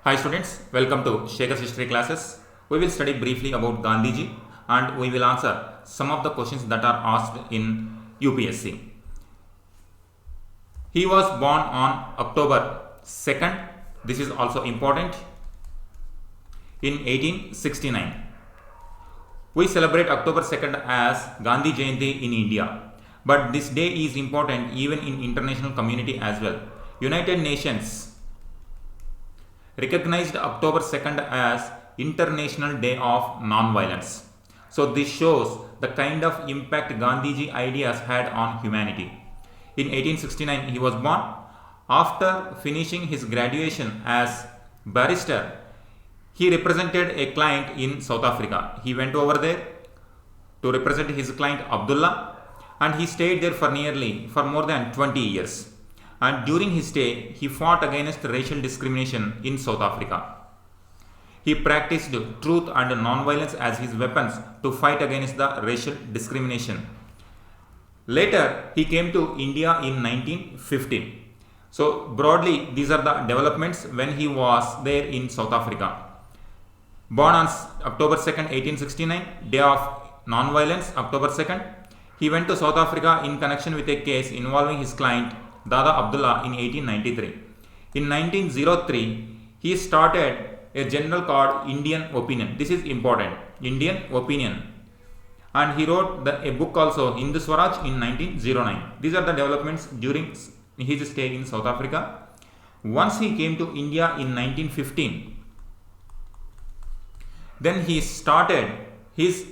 Hi students, welcome to Shekhar's history classes. We will study briefly about Gandhiji and we will answer some of the questions that are asked in UPSC. He was born on October 2nd, this is also important, in 1869. We celebrate October 2nd as Gandhi Jayanti in India, but this day is important even in international community as well. United Nations recognized October 2nd as International Day of Non-Violence. So this shows the kind of impact Gandhiji ideas had on humanity. In 1869 he was born. After finishing his graduation as barrister, he represented a client in South Africa. He went over there to represent his client Abdullah and he stayed there for more than 20 years. And during his stay, he fought against racial discrimination in South Africa. He practiced truth and non-violence as his weapons to fight against the racial discrimination. Later, he came to India in 1915. So, broadly, these are the developments when he was there in South Africa. Born on October 2nd, 1869, Day of Non-Violence, October 2nd. He went to South Africa in connection with a case involving his client Dada Abdullah in 1893. In 1903, he started a journal called Indian Opinion. This is important, Indian Opinion. And he wrote a book also, Hindu Swaraj, in 1909. These are the developments during his stay in South Africa. Once he came to India in 1915, then he started his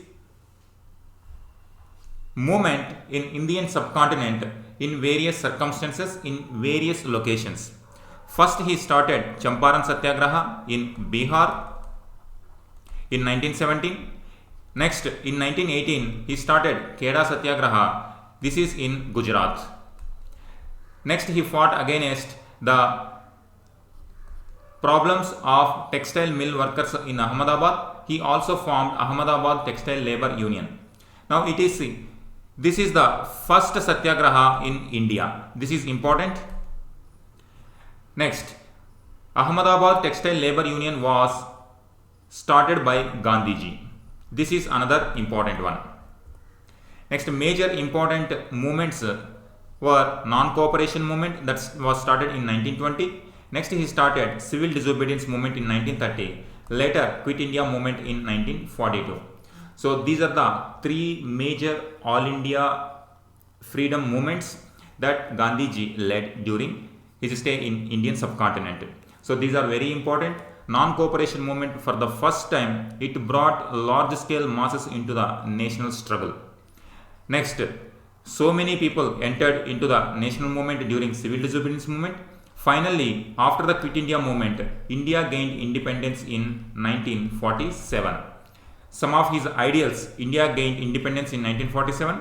movement in Indian subcontinent in various circumstances in various locations. First he started Champaran Satyagraha in Bihar in 1917. Next in 1918 he started Kheda Satyagraha. This is in Gujarat. Next he fought against the problems of textile mill workers in Ahmedabad. He also formed Ahmedabad Textile Labour Union. Now this is the first Satyagraha in India. This is important. Next, Ahmedabad Textile Labour Union was started by Gandhiji. This is another important one. Next, major important movements were non-cooperation movement that was started in 1920. Next, he started civil disobedience movement in 1930. Later, Quit India movement in 1942. So these are the three major All India freedom movements that Gandhiji led during his stay in Indian subcontinent. So these are very important. Non-cooperation movement, for the first time, it brought large scale masses into the national struggle. Next, so many people entered into the national movement during civil disobedience movement. Finally, after the Quit India movement, India gained independence in 1947. Some of his ideals, India gained independence in 1947.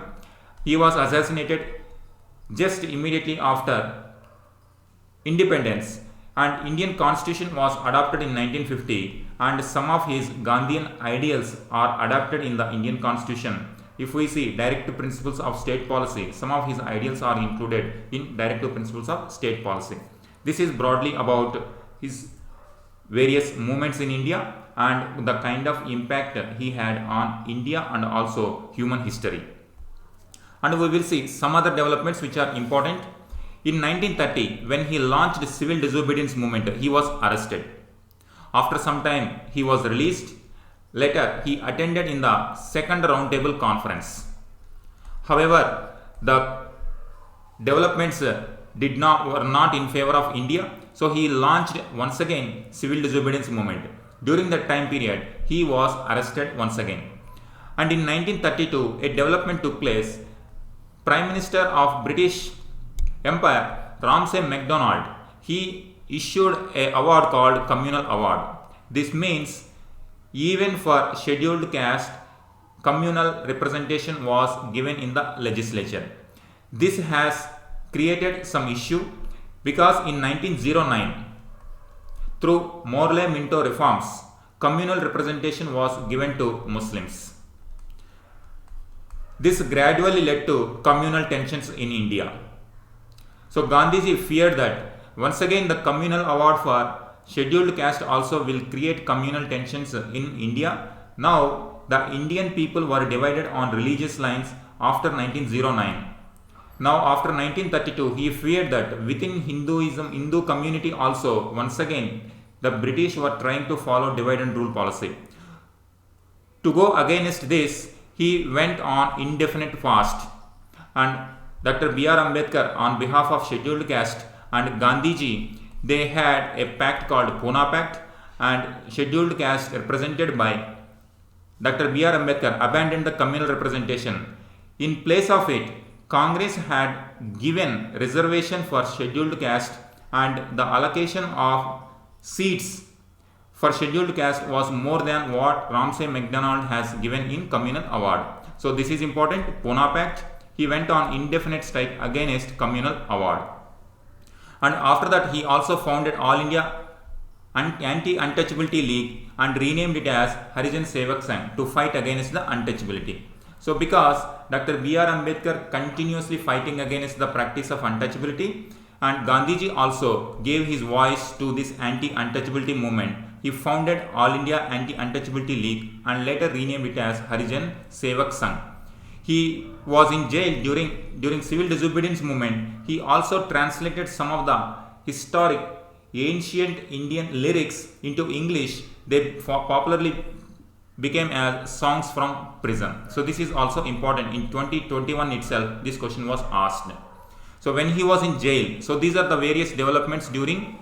He was assassinated just immediately after independence and Indian constitution was adopted in 1950 and some of his Gandhian ideals are adopted in the Indian constitution. If we see directive principles of state policy, some of his ideals are included in directive principles of state policy. This is broadly about his various movements in India and the kind of impact he had on India and also human history. And we will see some other developments which are important. In 1930, when he launched the civil disobedience movement, he was arrested. After some time, he was released. Later, he attended in the second roundtable conference. However, the developments were not in favor of India. So he launched once again civil disobedience movement. During that time period, he was arrested once again. And in 1932, a development took place. Prime Minister of British Empire, Ramsay MacDonald, he issued an award called Communal Award. This means even for scheduled caste, communal representation was given in the legislature. This has created some issue because in 1909, through Morley-Minto reforms, communal representation was given to Muslims. This gradually led to communal tensions in India. So Gandhiji feared that once again the communal award for scheduled caste also will create communal tensions in India. Now, the Indian people were divided on religious lines after 1909. Now, after 1932, he feared that within Hindu community also, once again, the British were trying to follow divide and rule policy. To go against this, he went on indefinite fast, and Dr. B.R. Ambedkar, on behalf of scheduled caste, and Gandhiji, they had a pact called Pune Pact, and scheduled caste represented by Dr. B.R. Ambedkar abandoned the communal representation. In place of it, Congress had given reservation for scheduled caste, and the allocation of seats for scheduled caste was more than what Ramsay MacDonald has given in communal award. So this is important. Pune Pact, he went on indefinite strike against communal award. And after that, he also founded All India Anti-Untouchability League and renamed it as Harijan Sevak Sangh to fight against the untouchability. So because Dr. B.R. Ambedkar continuously fighting against the practice of untouchability, and Gandhiji also gave his voice to this anti-untouchability movement, he founded All India Anti-Untouchability League and later renamed it as Harijan Sevak Sangh. He was in jail during civil disobedience movement. He also translated some of the historic ancient Indian lyrics into English. They popularly became as songs from prison. So this is also important. In 2021 itself, this question was asked. So when he was in jail, so these are the various developments during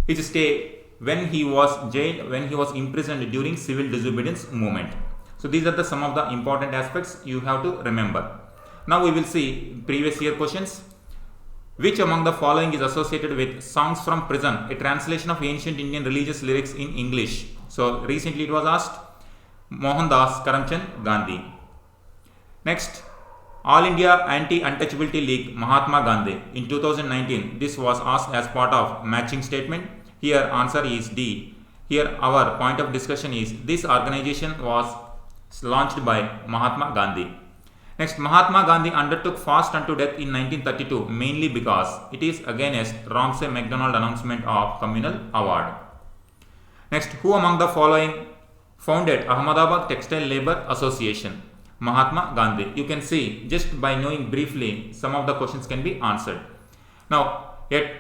his stay when he was jailed, when he was imprisoned during civil disobedience movement. So these are some of the important aspects you have to remember. Now we will see previous year questions. Which among the following is associated with Songs from Prison, a translation of ancient Indian religious lyrics in English? So recently it was asked. Mohandas Karamchand Gandhi. Next, All India Anti-Untouchability League, Mahatma Gandhi. In 2019, this was asked as part of matching statement. Here answer is D. Here our point of discussion is this organization was launched by Mahatma Gandhi. Next, Mahatma Gandhi undertook fast unto death in 1932 mainly because it is against Ramsay MacDonald announcement of communal award. Next, who among the following founded Ahmedabad Textile Labour Association? Mahatma Gandhi. You can see just by knowing briefly some of the questions can be answered. Now, at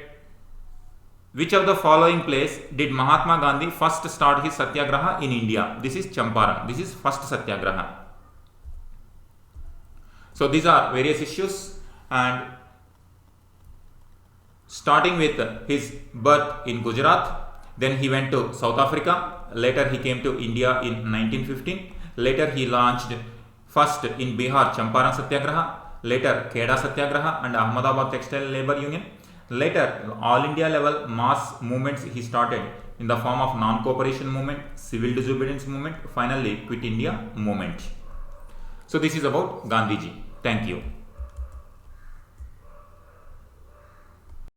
which of the following place did Mahatma Gandhi first start his satyagraha in India? This is Champaran. This is first satyagraha. So these are various issues, and starting with his birth in Gujarat, then he went to South Africa, later he came to India in 1915, later he launched first in Bihar Champaran Satyagraha, later Kheda Satyagraha and Ahmedabad Textile Labour Union, later all India level mass movements he started in the form of non-cooperation movement, civil disobedience movement, finally Quit India movement. So this is about Gandhiji. Thank you.